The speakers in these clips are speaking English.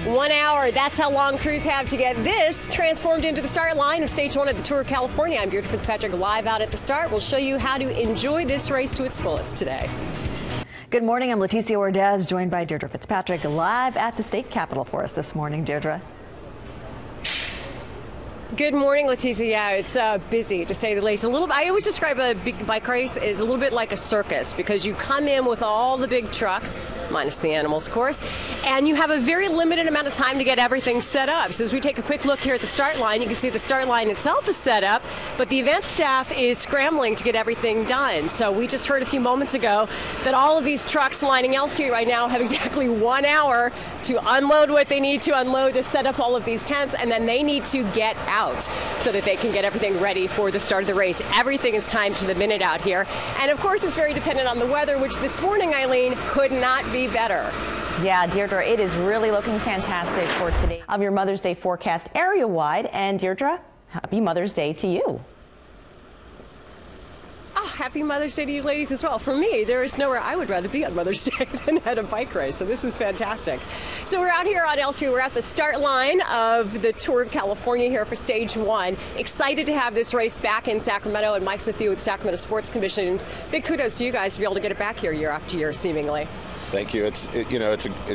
1 hour, that's how long crews have to get this transformed into the start line of Stage 1 of the Tour of California. I'm Deirdre Fitzpatrick, live out at the start. We'll show you how to enjoy this race to its fullest today. Good morning, I'm Leticia Ordaz, joined by Deirdre Fitzpatrick, live at the state capitol for us this morning. Deirdre. Good morning, Leticia. Yeah, it's busy to say the least. I always describe a big bike race as a little bit like a circus because you come in with all the big trucks, minus the animals, of course, and you have a very limited amount of time to get everything set up. So as we take a quick look here at the start line, you can see the start line itself is set up, but the event staff is scrambling to get everything done. So we just heard a few moments ago that all of these trucks lining L Street right now have exactly 1 hour to unload what they need to unload to set up all of these tents, and then they need to get out so that they can get everything ready for the start of the race. Everything is timed to the minute out here. And of course, it's very dependent on the weather, which this morning, Eileen, could not be better. Yeah, Deirdre, it is really looking fantastic for today. Of your Mother's Day forecast area-wide. And Deirdre, happy Mother's Day to you. Oh, happy Mother's Day to you ladies as well. For me, there is nowhere I would rather be on Mother's Day than at a bike race, so this is fantastic. So we're out here on L Street. We're at the start line of the Tour of California here for Stage 1. Excited to have this race back in Sacramento, and Mike's with you with Sacramento Sports Commission. Big kudos to you guys to be able to get it back here year after year, seemingly. Thank you. It's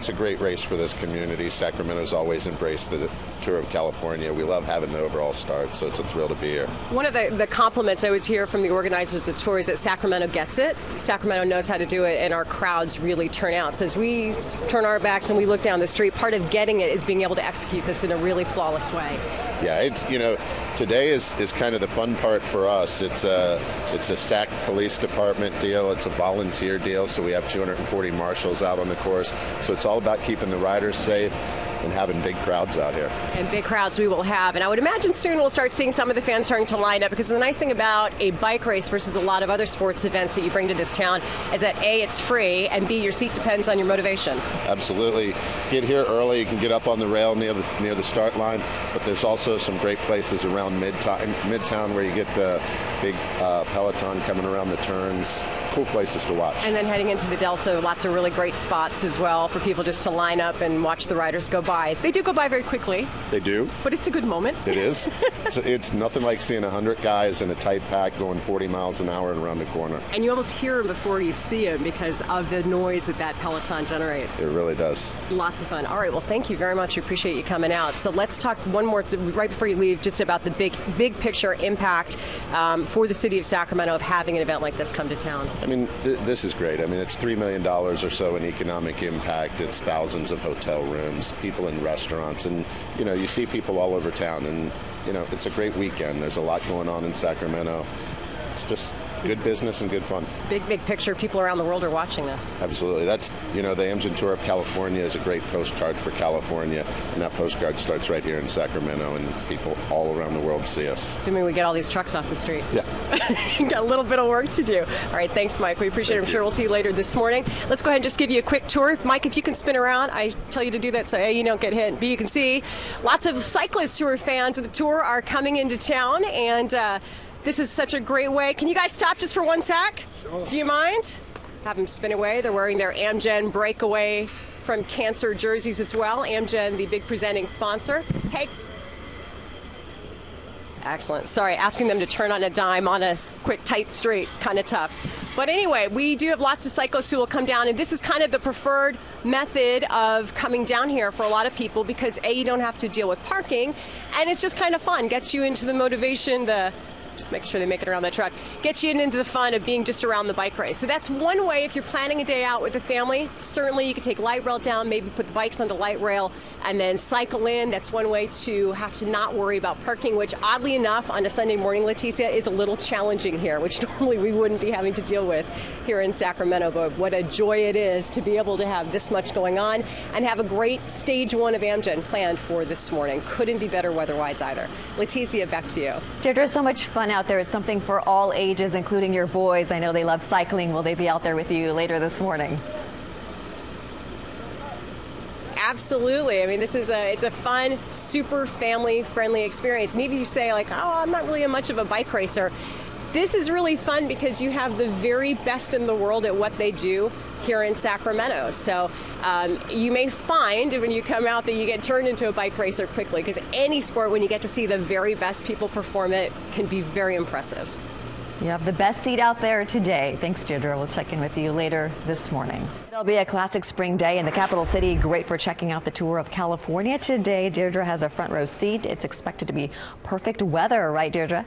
a great race for this community. Sacramento's always embraced the Tour of California. We love having the overall start, so it's a thrill to be here. One of the compliments I always hear from the organizers of the tour is that Sacramento gets it. Sacramento knows how to do it, and our crowds really turn out. So as we turn our backs and we look down the street, part of getting it is being able to execute this in a really flawless way. Yeah, today is kind of the fun part for us. It's a SAC Police Department deal. It's a volunteer deal, so we have 240 marshals out on the course. So it's all about keeping the riders safe and having big crowds out here. And big crowds we will have. And I would imagine soon we'll start seeing some of the fans starting to line up, because the nice thing about a bike race versus a lot of other sports events that you bring to this town is that A, it's free, and B, your seat depends on your motivation. Absolutely. Get here early. You can get up on the rail near the start line, but there's also some great places around Midtown where you get the big peloton coming around the turns. Cool places to watch. And then heading into the Delta, lots of really great spots as well for people just to line up and watch the riders go by. They do go by very quickly. They do. But it's a good moment. It is. It's nothing like seeing 100 guys in a tight pack going 40 miles an hour and around the corner. And you almost hear them before you see them because of the noise that peloton generates. It really does. It's lots of fun. All right, well, thank you very much. We appreciate you coming out. So let's talk one more, right before you leave, just about the big picture impact for the city of Sacramento of having an event like this come to town. I mean, this is great. I mean, it's $3 million or so in economic impact. It's thousands of hotel rooms, people in restaurants, and you see people all over town, and it's a great weekend. There's a lot going on in Sacramento. It's just good business and good fun. Big picture. People around the world are watching this. Absolutely. That's, the Amgen Tour of California is a great postcard for California, and that postcard starts right here in Sacramento, and people all around the world see us. Assuming we get all these trucks off the street. Yeah. Got a little bit of work to do. All right, thanks, Mike. We appreciate it. I'm sure we'll see you later this morning. Let's go ahead and just give you a quick tour. Mike, if you can spin around, I tell you to do that so A, you don't get hit, B, you can see lots of cyclists who are fans of the tour are coming into town, and this is such a great way. Can you guys stop just for one sec? Sure. Do you mind? Have them spin away. They're wearing their Amgen Breakaway from Cancer jerseys as well. Amgen, the big presenting sponsor. Hey. Excellent. Sorry, asking them to turn on a dime on a quick, tight street, kind of tough. But anyway, we do have lots of cyclists who will come down, and this is kind of the preferred method of coming down here for a lot of people because A, you don't have to deal with parking, and it's just kind of fun. Gets you into the motivation, just making sure they make it around that truck, gets you into the fun of being just around the bike race. So that's one way if you're planning a day out with the family. Certainly you could take light rail down, maybe put the bikes onto light rail, and then cycle in. That's one way to have to not worry about parking, which oddly enough on a Sunday morning, Leticia, is a little challenging here, which normally we wouldn't be having to deal with here in Sacramento. But what a joy it is to be able to have this much going on and have a great Stage 1 of Amgen planned for this morning. Couldn't be better weather-wise either. Leticia, back to you. Deirdre, so much fun out there. It's something for all ages, including your boys. I know they love cycling. Will they be out there with you later this morning? Absolutely. I mean, it's a fun, super family-friendly experience. And even if you say, like, oh, I'm not really much of a bike racer, this is really fun because you have the very best in the world at what they do here in Sacramento. So you may find when you come out that you get turned into a bike racer quickly, because any sport, when you get to see the very best people perform it, can be very impressive. You have the best seat out there today. Thanks, Deirdre. We'll check in with you later this morning. It'll be a classic spring day in the capital city. Great for checking out the tour of California today. Deirdre has a front row seat. It's expected to be perfect weather, right, Deirdre?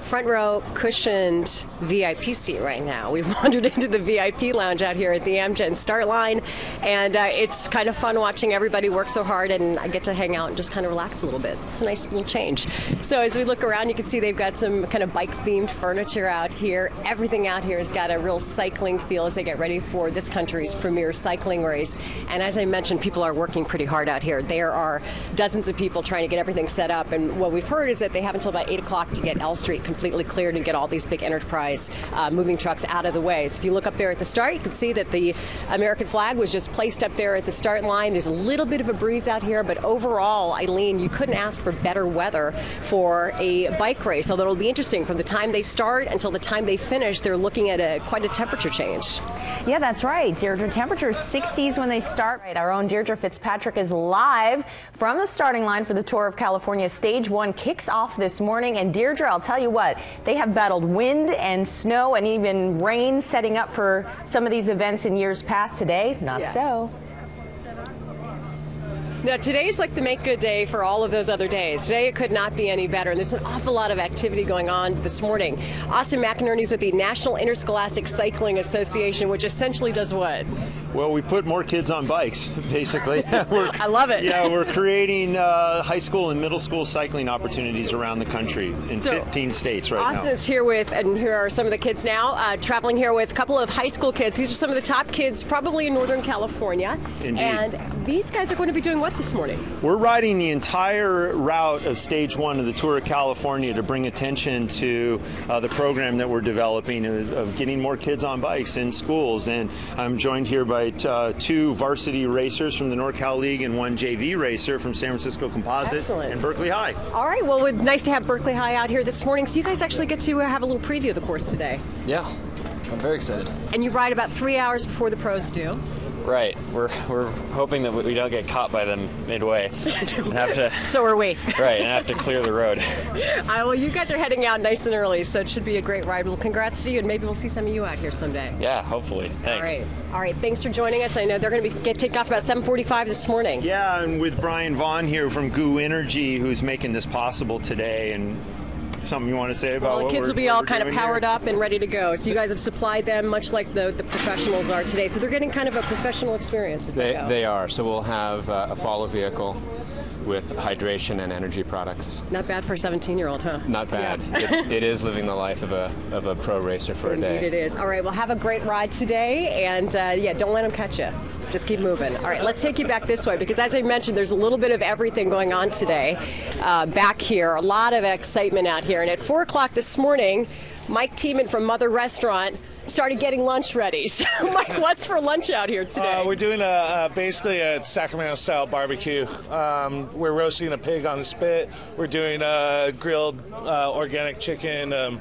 Front row cushioned VIP seat right now. We've wandered into the VIP lounge out here at the Amgen start line, and it's kind of fun watching everybody work so hard, and I get to hang out and just kind of relax a little bit. It's a nice little change. So as we look around, you can see they've got some kind of bike themed furniture out here. Everything out here has got a real cycling feel as they get ready for this country's premier cycling race. And as I mentioned, people are working pretty hard out here. There are dozens of people trying to get everything set up, and what we've heard is that they have until about 8 o'clock to get L Street completely cleared and get all these big enterprise moving trucks out of the way. So if you look up there at the start, you can see that the American flag was just placed up there at the start line. There's a little bit of a breeze out here, but overall, Eileen, you couldn't ask for better weather for a bike race, although it'll be interesting. From the time they start until the time they finish, they're looking at quite a temperature change. Yeah, that's right. Deirdre, temperature is 60s when they start. Our own Deirdre Fitzpatrick is live from the starting line for the Tour of California. Stage 1 kicks off this morning, and Deirdre, I'll tell you what, they have battled wind and snow and even rain setting up for some of these events in years past. Today, not so. Now, today's like the make good day for all of those other days. Today, it could not be any better. And there's an awful lot of activity going on this morning. Austin McInerney's with the National Interscholastic Cycling Association, which essentially does what? Well, we put more kids on bikes, basically. I love it. Yeah, we're creating high school and middle school cycling opportunities around the country in 15 states right now. Austin is here with, and here are some of the kids now, traveling here with a couple of high school kids. These are some of the top kids probably in Northern California. Indeed. And these guys are going to be doing what this morning? We're riding the entire route of Stage 1 of the Tour of California to bring attention to the program that we're developing of getting more kids on bikes in schools. And I'm joined here by two varsity racers from the NorCal League and one JV racer from San Francisco Composite. Excellent. And Berkeley High. All right, well, it's nice to have Berkeley High out here this morning. So you guys actually get to have a little preview of the course today. Yeah, I'm very excited. And you ride about 3 hours before the pros do. Right. We're hoping that we don't get caught by them midway and have to. So are we. Right, and have to clear the road. Well, you guys are heading out nice and early, so it should be a great ride. Well, congrats to you, and maybe we'll see some of you out here someday. Yeah, hopefully. Thanks. All right. Thanks for joining us. I know they're going to get taken off about 7:45 this morning. Yeah, and with Brian Vaughn here from GOO Energy, who's making this possible today, and something you want to say about the what kids we're, will be all kind of doing powered here? up and ready to go. So you guys have supplied them much like the professionals are today. So they're getting kind of a professional experience as they go. They are. So we'll have a follow vehicle with hydration and energy products. Not bad for a 17-year-old, huh? Not bad. Yeah. It is living the life of a pro racer for a day. Indeed it is. All right, well, have a great ride today, and yeah, don't let them catch you. Just keep moving. All right, let's take you back this way, because as I mentioned, there's a little bit of everything going on today back here. A lot of excitement out here. And at 4 o'clock this morning, Mike Tiemann from Mother Restaurant started getting lunch ready. So, Mike, what's for lunch out here today? We're doing basically a Sacramento-style barbecue. We're roasting a pig on the spit. We're doing grilled organic chicken,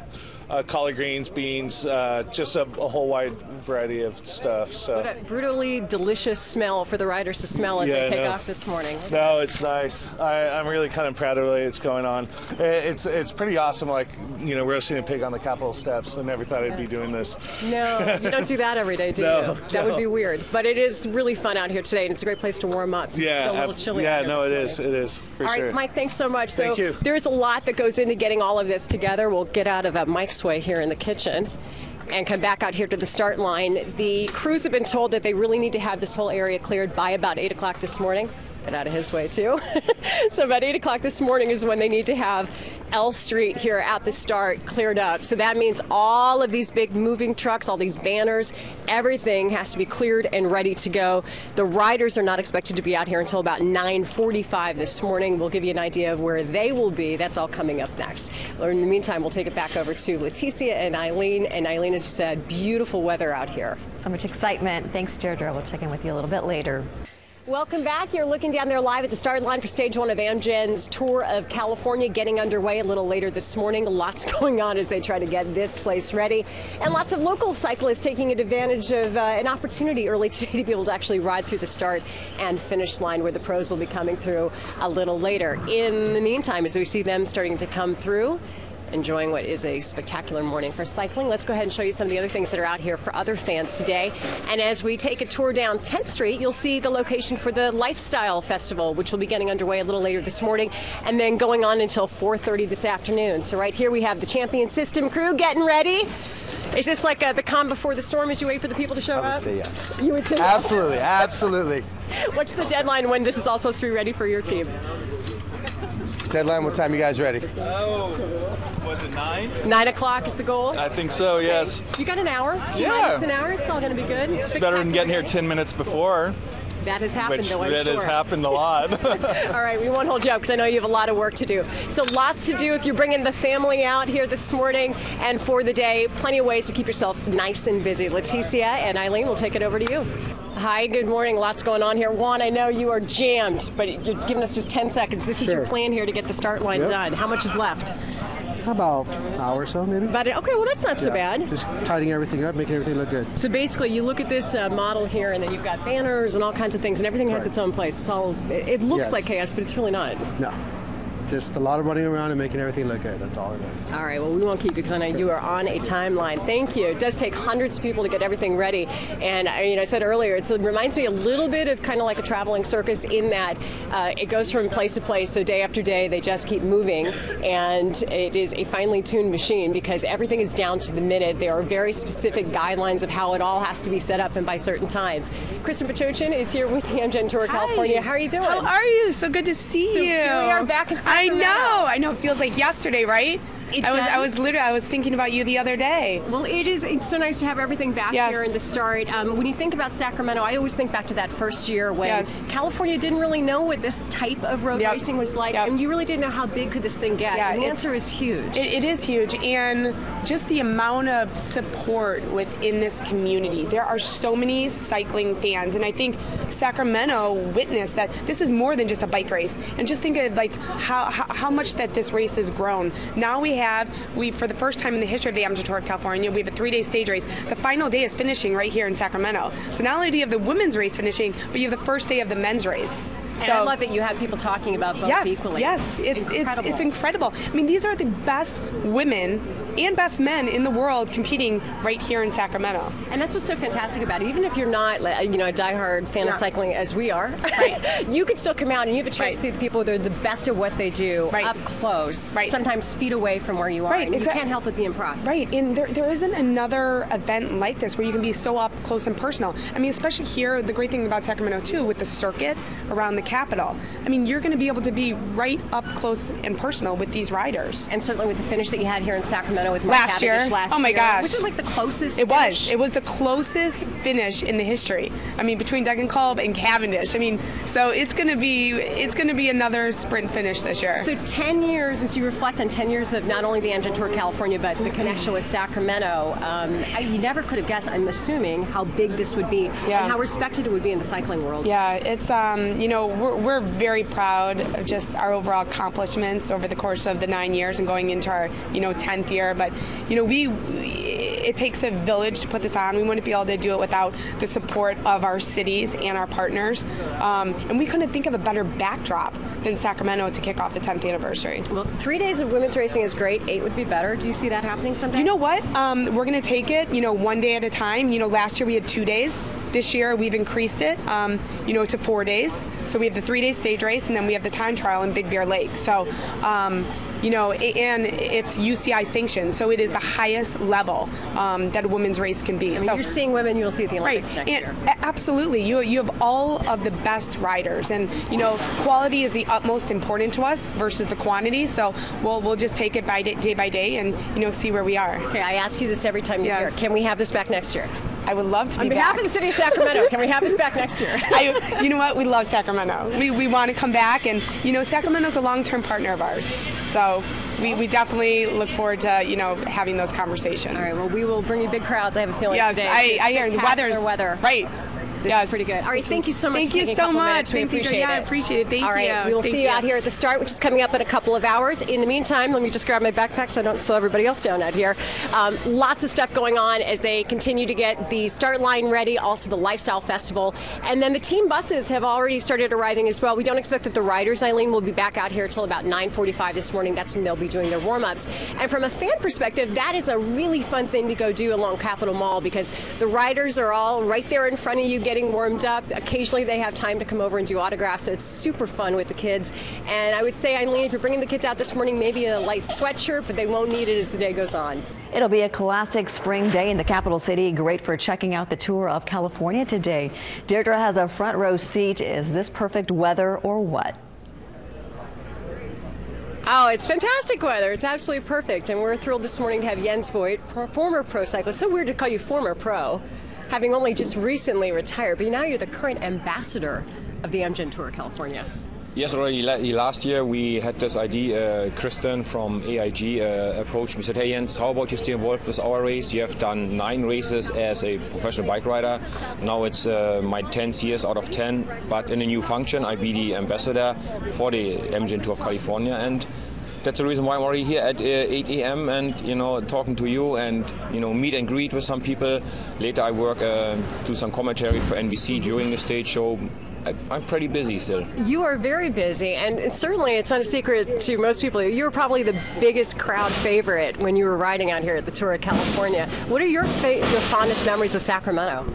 collard greens, beans, just a whole wide variety of stuff. So. What a brutally delicious smell for the riders to smell as they take off this morning. No, it's nice. I'm really kind of proud of the way it's going on. It's pretty awesome, like, you know, roasting a pig on the Capitol steps. I never thought I'd be doing this. No, you don't do that every day, do you? That would be weird. But it is really fun out here today, and it's a great place to warm up. It's still a little chilly out here no, this it is, for sure. sure. All right, Mike, thanks so much. Thank you. There's a lot that goes into getting all of this together. We'll get out of Mike's way here in the kitchen and come back out here to the start line. The crews have been told that they really need to have this whole area cleared by about 8 o'clock this morning. Get out of his way, too. So about 8 o'clock this morning is when they need to have L Street here at the start cleared up. So that means all of these big moving trucks, all these banners, everything has to be cleared and ready to go. The riders are not expected to be out here until about 9:45 this morning. We'll give you an idea of where they will be. That's all coming up next. In the meantime, we'll take it back over to Leticia and Eileen. And Eileen, as you said, beautiful weather out here. So much excitement. Thanks, Deirdre. We'll check in with you a little bit later. Welcome back. You're looking down there live at the start line for stage 1 of Amgen's Tour of California, getting underway a little later this morning. Lots going on as they try to get this place ready. And lots of local cyclists taking advantage of an opportunity early today to be able to actually ride through the start and finish line, where the pros will be coming through a little later. In the meantime, as we see them starting to come through, enjoying what is a spectacular morning for cycling, let's go ahead and show you some of the other things that are out here for other fans today. And as we take a tour down 10th Street, you'll see the location for the Lifestyle Festival, which will be getting underway a little later this morning and then going on until 4:30 this afternoon. So right here we have the Champion System crew getting ready. Is this like the calm before the storm as you wait for the people to show up? I would say yes. You would say absolutely, absolutely. What's the deadline when this is all supposed to be ready for your team? Deadline, what time you guys ready? Oh, was it 9? 9 o'clock is the goal? I think so, yes. You got an hour? Yeah. An hour? It's all going to be good. It's better than getting here 10 minutes before. That has happened, which though, I'm that sure. has happened a lot. All right, we won't hold you up because I know you have a lot of work to do. So lots to do if you're bringing the family out here this morning and for the day. Plenty of ways to keep yourselves nice and busy. Leticia and Eileen, we'll take it over to you. Hi, good morning. Lots going on here. Juan, I know you are jammed, but you're giving us just 10 seconds. This is your plan here to get the start line done. How much is left? About an hour or so, maybe. Okay, well, that's not so bad. Just tidying everything up, making everything look good. So basically, you look at this model here, and then you've got banners and all kinds of things, and everything has its own place. It's all. It looks like chaos, but it's really not. No. Just a lot of running around and making everything look good. That's all it is. All right, well, we won't keep you because I know you are on a timeline. Thank you. It does take hundreds of people to get everything ready. And I said earlier, it reminds me a little bit of kind of like a traveling circus in that it goes from place to place. So day after day, they just keep moving. And it is a finely tuned machine because everything is down to the minute. There are very specific guidelines of how it all has to be set up and by certain times. Kristen Pachochin is here with the Amgen Tour of California. How are you doing? How are you? So good to see you. Here we are back in Sacramento. I know. It feels like yesterday, right? I was thinking about you the other day. Well, it's so nice to have everything back here and to start. When you think about Sacramento, I always think back to that first year when California didn't really know what this type of road racing was like, and you really didn't know how big could this thing get. And the answer is huge. It is huge, and just the amount of support within this community. There are so many cycling fans, and I think Sacramento witnessed that this is more than just a bike race. And just think of like how much that this race has grown. Now we for the first time in the history of the Amgen Tour of California, we have a 3-day stage race. The final day is finishing right here in Sacramento. So not only do you have the women's race finishing, but you have the first day of the men's race. And I love that you have people talking about both equally. Yes, it's incredible. I mean, these are the best women and best men in the world competing right here in Sacramento. And that's what's so fantastic about it. Even if you're not, a diehard fan of cycling as we are, you could still come out and you have a chance to see the people that are the best at what they do up close, sometimes feet away from where you are. And you can't help but be impressed. Right, and there isn't another event like this where you can be so up close and personal. I mean, especially here, the great thing about Sacramento too, with the circuit around the Capitol. I mean, you're going to be able to be right up close and personal with these riders. And certainly with the finish that you had here in Sacramento with last year. Oh my gosh. Which is like the closest finish. It was the closest finish in the history. I mean, between Degan Kolb and Cavendish. I mean, so it's going to be another sprint finish this year. So 10 years, as you reflect on 10 years of not only the Amgen Tour of California, but the connection with Sacramento, you never could have guessed, I'm assuming, how big this would be and how respected it would be in the cycling world. Yeah, it's, we're very proud of just our overall accomplishments over the course of the 9 years and going into our 10th year. But it takes a village to put this on. We wouldn't be able to do it without the support of our cities and our partners. And we couldn't think of a better backdrop than Sacramento to kick off the 10th anniversary. Well, 3 days of women's racing is great. 8 would be better. Do you see that happening someday? You know what? We're going to take it, one day at a time. Last year we had 2 days. This year we've increased it, to 4 days. So we have the 3-day stage race, and then we have the time trial in Big Bear Lake. So, and it's UCI sanctioned, so it is the highest level that a women's race can be. I mean, you're seeing women, you'll see at the Olympics next year. Absolutely, you have all of the best riders, and quality is the utmost important to us versus the quantity. So we'll just take it day by day, and see where we are. Okay, I ask you this every time you're here. Can we have this back next year? I would love to be back. On behalf of the city of Sacramento, can we have this back next year? You know what? We love Sacramento. We want to come back, and Sacramento's a long-term partner of ours. So we definitely look forward to having those conversations. All right. Well, we will bring you big crowds. I have a feeling today. Yes, I hear the weather. Right. This is pretty good. All right, thank you so much. Thank you so much. We appreciate it. I appreciate it. Thank you. All right, we will see you out here at the start, which is coming up in a couple of hours. In the meantime, let me just grab my backpack so I don't slow everybody else down out here. Lots of stuff going on as they continue to get the start line ready, also the Lifestyle Festival. And then the team buses have already started arriving as well. We don't expect that the riders, Eileen, will be back out here until about 9:45 this morning. That's when they'll be doing their warm-ups. And from a fan perspective, that is a really fun thing to go do along Capitol Mall because the riders are all right there in front of you getting warmed up. Occasionally they have time to come over and do autographs, so it's super fun with the kids. And I would say, Eileen, if you're bringing the kids out this morning, maybe a light sweatshirt, but they won't need it as the day goes on. It'll be a classic spring day in the capital city. Great for checking out the tour of California today. Deirdre has a front row seat. Is this perfect weather or what? Oh, it's fantastic weather. It's absolutely perfect. And we're thrilled this morning to have Jens Voigt, former pro cyclist. So weird to call you former pro, having only just recently retired. But now you're the current ambassador of the Amgen Tour of California. Yes, already last year we had this idea. Kristen from AIG approached me, said, hey Jens, how about you stay involved with our race? You have done 9 races as a professional bike rider. Now it's my 10th years out of 10, but in a new function, I be the ambassador for the Amgen Tour of California. And that's the reason why I'm already here at 8 a.m. and, you know, talking to you and, you know, meet and greet with some people. Later I work, do some commentary for NBC during the stage show. I'm pretty busy still. You are very busy, and certainly it's not a secret to most people. You were probably the biggest crowd favorite when you were riding out here at the Tour of California. What are your fondest memories of Sacramento?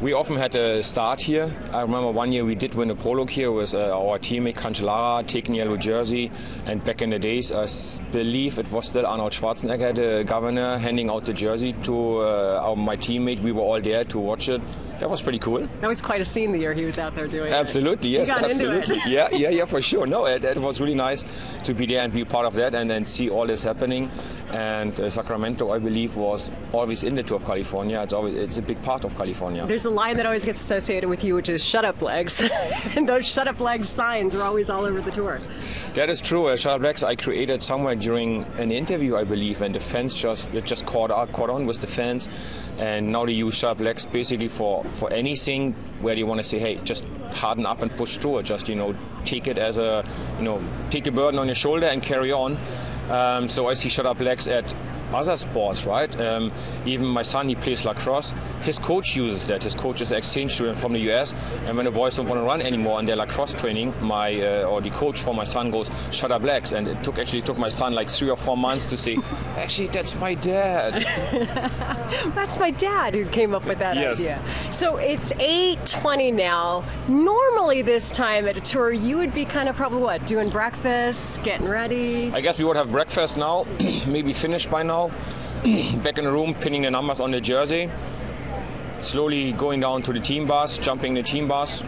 We often had a start here. I remember one year we did win a prologue here with our teammate Cancellara taking yellow jersey, and back in the days I believe it was still Arnold Schwarzenegger, the governor, handing out the jersey to my teammate. We were all there to watch it. That was pretty cool. That was quite a scene the year he was out there doing Absolutely, it. Yes, absolutely. Yeah, for sure. No, it was really nice to be there and be part of that and then see all this happening. And Sacramento, I believe, was always in the Tour of California. It's a big part of California. There's a line that always gets associated with you, which is "shut up legs," and those "shut up legs" signs are always all over the tour. That is true. Shut up legs I created somewhere during an interview, I believe, and the fans just caught on with the fans. And now they use shut up legs basically for anything where you want to say, hey, just harden up and push through it. Just, you know, take it as a, you know, take the burden on your shoulder and carry on. So I see shut up legs at other sports, right? Even my son, he plays lacrosse. His coach uses that. His coach is an exchange student from the US, and when the boys don't want to run anymore in their lacrosse training, or the coach for my son goes, shut up legs. And it took my son like 3 or 4 months to say, actually, that's my dad. That's my dad who came up with that idea. So it's 8:20 now. Normally this time at a tour, you would be kind of probably what, doing breakfast, getting ready? I guess we would have breakfast now, maybe finished by now. Back in the room, pinning the numbers on the jersey. Slowly going down to the team bus, jumping the team bus,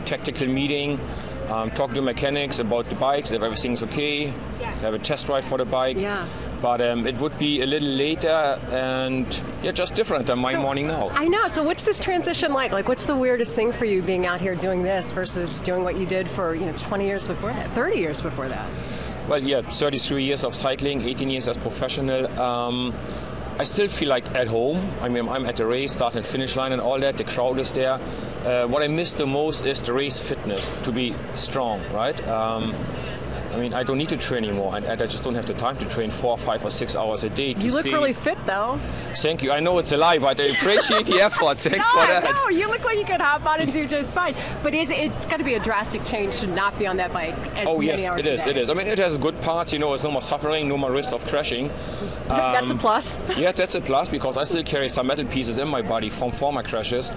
tactical meeting, talking to mechanics about the bikes, if everything's okay, have a test drive for the bike. Yeah. But it would be a little later and just different than my morning now. I know. So what's this transition like? Like, what's the weirdest thing for you being out here doing this versus doing what you did for 20 years before that, 30 years before that? Well, 33 years of cycling, 18 years as professional. I still feel like at home. I mean, I'm at the race, start and finish line and all that. The crowd is there. What I miss the most is the race fitness, to be strong, right? I mean, I don't need to train anymore, and I just don't have the time to train 4, 5, or 6 hours a day. You look really fit, though. Thank you. I know it's a lie, but I appreciate the effort. Thanks for that. No, you look like you could hop on and do just fine. But it's got to be a drastic change to not be on that bike as many hours a day. It is. I mean, it has good parts. You know, it's no more suffering, no more risk of crashing. That's a plus. Yeah, that's a plus because I still carry some metal pieces in my body from former crashes.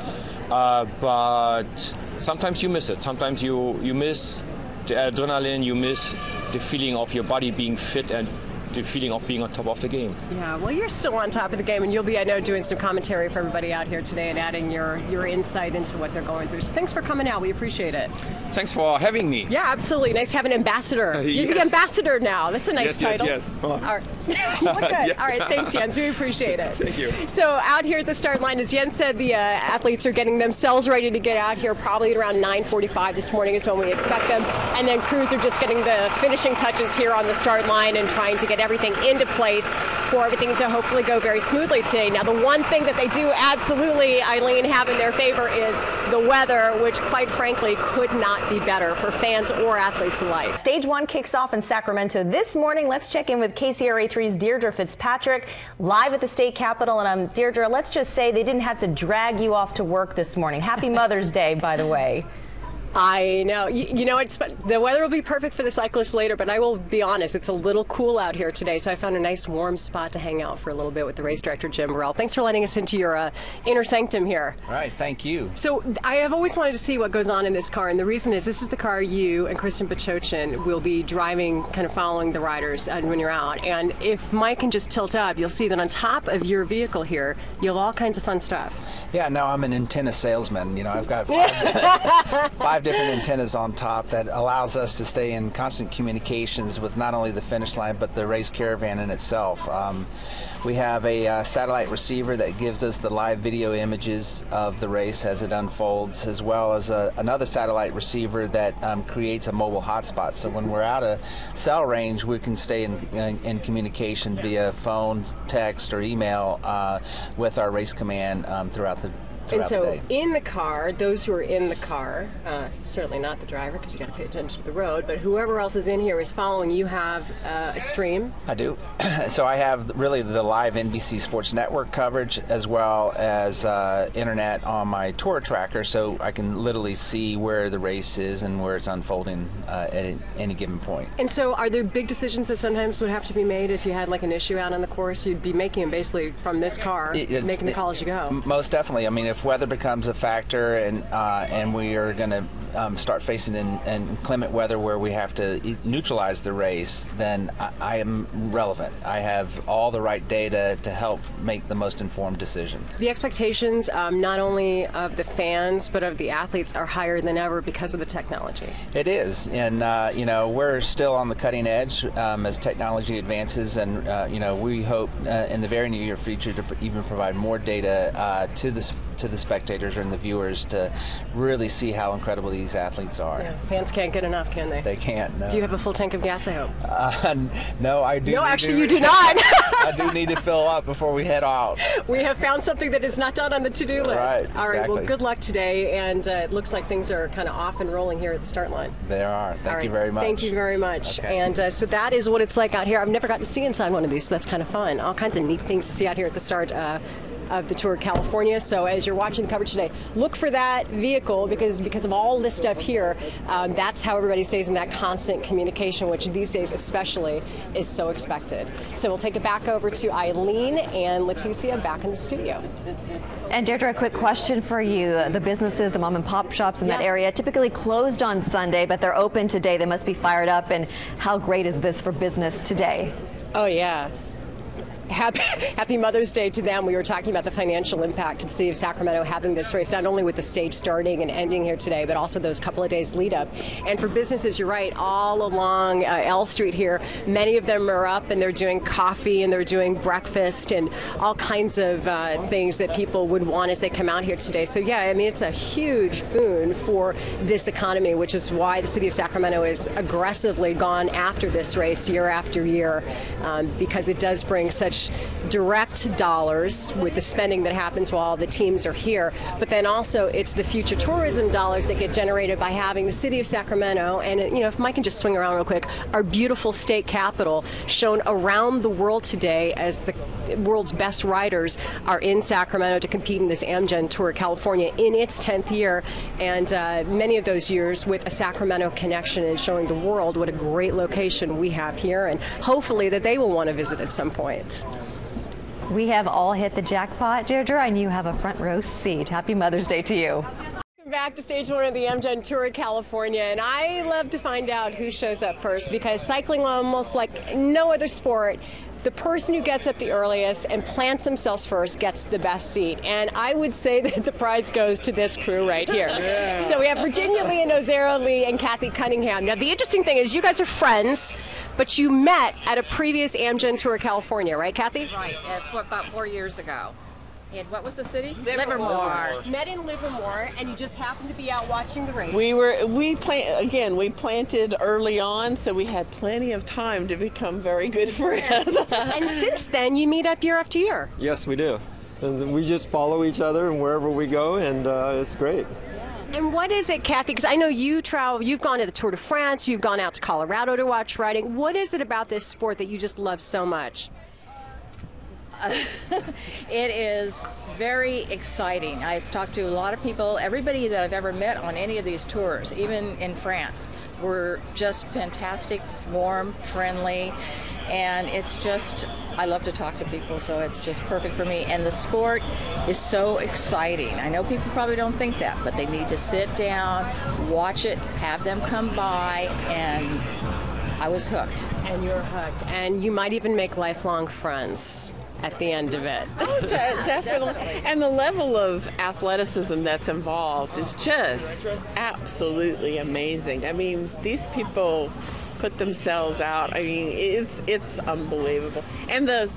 But sometimes you miss it. Sometimes you miss the adrenaline, you miss the feeling of your body being fit and the feeling of being on top of the game. Yeah, well, you're still on top of the game, and you'll be, I know, doing some commentary for everybody out here today and adding your insight into what they're going through. So thanks for coming out. We appreciate it. Thanks for having me. Yeah, absolutely. Nice to have an ambassador. You're the ambassador now. That's a nice title. Yes. All right. Look good. Yeah. All right, thanks, Jens. We appreciate it. Thank you. So out here at the start line, as Jens said, the athletes are getting themselves ready to get out here probably at around 9:45 this morning is when we expect them. And then crews are just getting the finishing touches here on the start line and trying to get everything into place for everything to hopefully go very smoothly today. Now, the one thing that they do absolutely, Eileen, have in their favor is the weather, which quite frankly could not be better for fans or athletes alike. Stage 1 kicks off in Sacramento this morning. Let's check in with KCRA3's Deirdre Fitzpatrick live at the state capitol. And Deirdre, let's just say they didn't have to drag you off to work this morning. Happy Mother's Day, by the way. I know. You know, the weather will be perfect for the cyclists later, but I will be honest, it's a little cool out here today, so I found a nice warm spot to hang out for a little bit with the race director, Jim Burrell. Thanks for letting us into your inner sanctum here. All right, thank you. So I have always wanted to see what goes on in this car, and the reason is this is the car you and Kristen Pachochin will be driving, kind of following the riders when you're out. And if Mike can just tilt up, you'll see that on top of your vehicle here, you have all kinds of fun stuff. Yeah, no, I'm an antenna salesman. You know, I've got five different antennas on top that allows us to stay in constant communications with not only the finish line but the race caravan in itself. We have a satellite receiver that gives us the live video images of the race as it unfolds, as well as another satellite receiver that creates a mobile hotspot. So when we're out of cell range, we can stay in communication via phone, text, or email with our race command throughout the day. And so in the car, those who are in the car, certainly not the driver because you got to pay attention to the road, but whoever else is in here is following. You have a stream. I do. So I have really the live NBC Sports Network coverage as well as internet on my tour tracker, so I can literally see where the race is and where it's unfolding at any given point. And so are there big decisions that sometimes would have to be made if you had like an issue out on the course? You'd be making them basically from this car, making the call as you go. Most definitely. I mean, if weather becomes a factor and we are going to start facing inclement weather where we have to neutralize the race, then I am relevant. I have all the right data to help make the most informed decision. The expectations not only of the fans but of the athletes are higher than ever because of the technology. It is, and you know, we're still on the cutting edge as technology advances, and you know, we hope in the very near future to even provide more data to the spectators and the viewers to really see how incredible these athletes are. Yeah, fans can't get enough, can they? They can't, no. Do you have a full tank of gas, I hope? No, I do. No, actually you do not. I do need to fill up before we head out. We have found something that is not done on the to-do list. Right, All right, exactly. well, good luck today, and it looks like things are kind of off and rolling here at the start line. They are. Thank you very much. Thank you very much. Okay. And so that is what it's like out here. I've never gotten to see inside one of these, so that's kind of fun. All kinds of neat things to see out here at the start of the Tour of California. So as you're watching the coverage today, look for that vehicle because of all this stuff here, that's how everybody stays in that constant communication, which these days especially is so expected. So we'll take it back over to Eileen and Leticia back in the studio. And Deirdre, a quick question for you. The businesses, the mom and pop shops in that area typically closed on Sunday, but they're open today. They must be fired up. And how great is this for business today? Oh, yeah. Happy Mother's Day to them. We were talking about the financial impact to the city of Sacramento having this race, not only with the stage starting and ending here today, but also those couple of days lead up. And for businesses, you're right, all along L Street here, many of them are up and they're doing coffee and they're doing breakfast and all kinds of things that people would want as they come out here today. So yeah, I mean, it's a huge boon for this economy, which is why the city of Sacramento has aggressively gone after this race year after year, because it does bring such direct dollars with the spending that happens while the teams are here, but then also it's the future tourism dollars that get generated by having the city of Sacramento and, you know, if Mike can just swing around real quick, our beautiful state capital shown around the world today as the world's best riders are in Sacramento to compete in this Amgen Tour of California in its 10th year, and many of those years with a Sacramento connection and showing the world what a great location we have here, and hopefully that they will want to visit at some point. We have all hit the jackpot, Deirdre, and you have a front row seat. Happy Mother's Day to you. Welcome back to stage one of the Amgen Tour of California, and I love to find out who shows up first because cycling, almost like no other sport, the person who gets up the earliest and plants themselves first gets the best seat. And I would say that the prize goes to this crew right here. Yeah. So we have Virginia Lee and Ozero Lee and Kathy Cunningham. Now the interesting thing is you guys are friends, but you met at a previous Amgen Tour of California, right, Kathy? Right, about 4 years ago. In what was the city? Livermore. Met in Livermore, and you just happened to be out watching the race. We planted early on, so we had plenty of time to become very good friends. And since then, you meet up year after year. Yes, we do. And we just follow each other and wherever we go, and it's great. And what is it, Kathy? Because I know you travel, you've gone to the Tour de France, you've gone out to Colorado to watch riding. What is it about this sport that you just love so much? It is very exciting. I've talked to a lot of people. Everybody that I've ever met on any of these tours, even in France, were just fantastic, warm, friendly, and it's just, I love to talk to people, so it's just perfect for me. And the sport is so exciting. I know people probably don't think that, but they need to sit down, watch it, have them come by, and I was hooked. And you're hooked. And you might even make lifelong friends at the end of it. Oh, definitely. And the level of athleticism that's involved is just absolutely amazing. I mean, these people put themselves out. I mean, it's unbelievable. And the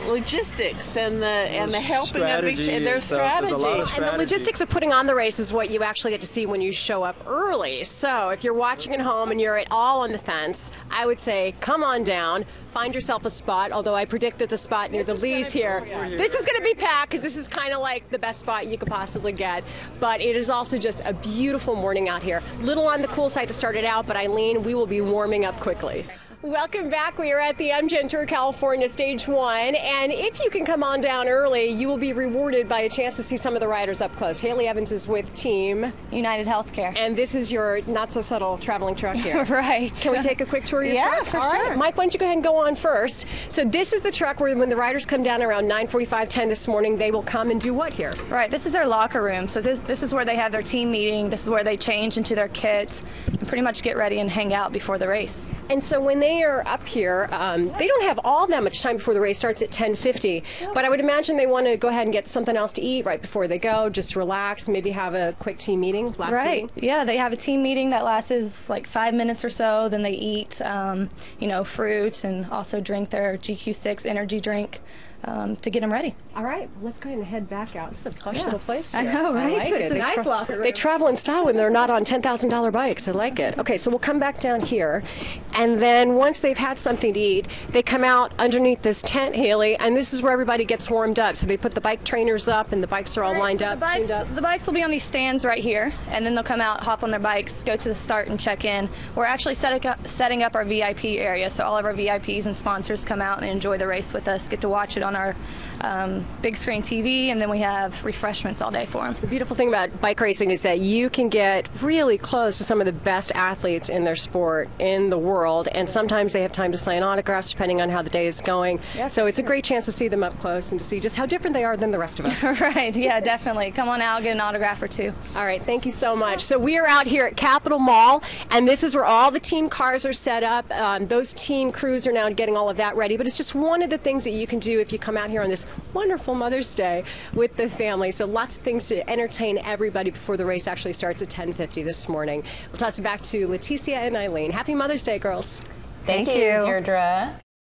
logistics and the helping of each other, their strategy. And the logistics of putting on the race is what you actually get to see when you show up early. So if you're watching at home and you're at all on the fence, I would say come on down, find yourself a spot, although I predict that the spot near the Lees here, this is going to be packed because this is kind of like the best spot you could possibly get. But it is also just a beautiful morning out here. Little on the cool side to start it out, but Eileen, we will be warming up quickly. Welcome back. We are at the MGen Tour California Stage 1, and if you can come on down early, you will be rewarded by a chance to see some of the riders up close. Haley Evans is with Team United Healthcare. And this is your not-so-subtle traveling truck here. Right. Can we take a quick tour of your truck? Yeah, for All sure. right. Mike, why don't you go ahead and go on first. So this is the truck where when the riders come down around 9:45, 10 this morning, they will come and do what here? Right, this is their locker room. So this is where they have their team meeting. This is where they change into their kits and pretty much get ready and hang out before the race. And so when they are up here, they don't have all that much time before the race starts at 10:50, but I would imagine they want to go ahead and get something else to eat right before they go, just relax, maybe have a quick team meeting. Right, yeah, they have a team meeting that lasts like 5 minutes or so, then they eat, fruit and also drink their GQ6 energy drink to get them ready. All right, let's go ahead and head back out. This is a plush little place here. I know, right? I like it. It's a nice locker room. They travel in style when they're not on $10,000 bikes. I like it. Okay, so we'll come back down here, and then once they've had something to eat, they come out underneath this tent, Haley, and this is where everybody gets warmed up. So they put the bike trainers up, and the bikes are all lined up, tuned up. The bikes will be on these stands right here, and then they'll come out, hop on their bikes, go to the start, and check in. We're actually setting up our VIP area, so all of our VIPs and sponsors come out and enjoy the race with us, get to watch it on our big screen TV, and then we have refreshments all day for them. The beautiful thing about bike racing is that you can get really close to some of the best athletes in their sport in the world, and sometimes they have time to sign autographs depending on how the day is going. Yes. So it's a great chance to see them up close and to see just how different they are than the rest of us. Right, yeah, definitely. Come on out, get an autograph or two. All right, thank you so much. So we are out here at Capitol Mall, and this is where all the team cars are set up. Those team crews are now getting all of that ready, but it's just one of the things that you can do if you come out here on this wonderful Mother's Day with the family. So lots of things to entertain everybody before the race actually starts at 10:50 this morning. We'll toss it back to Leticia and Eileen. Happy Mother's Day, girls. Thank you, Deirdre.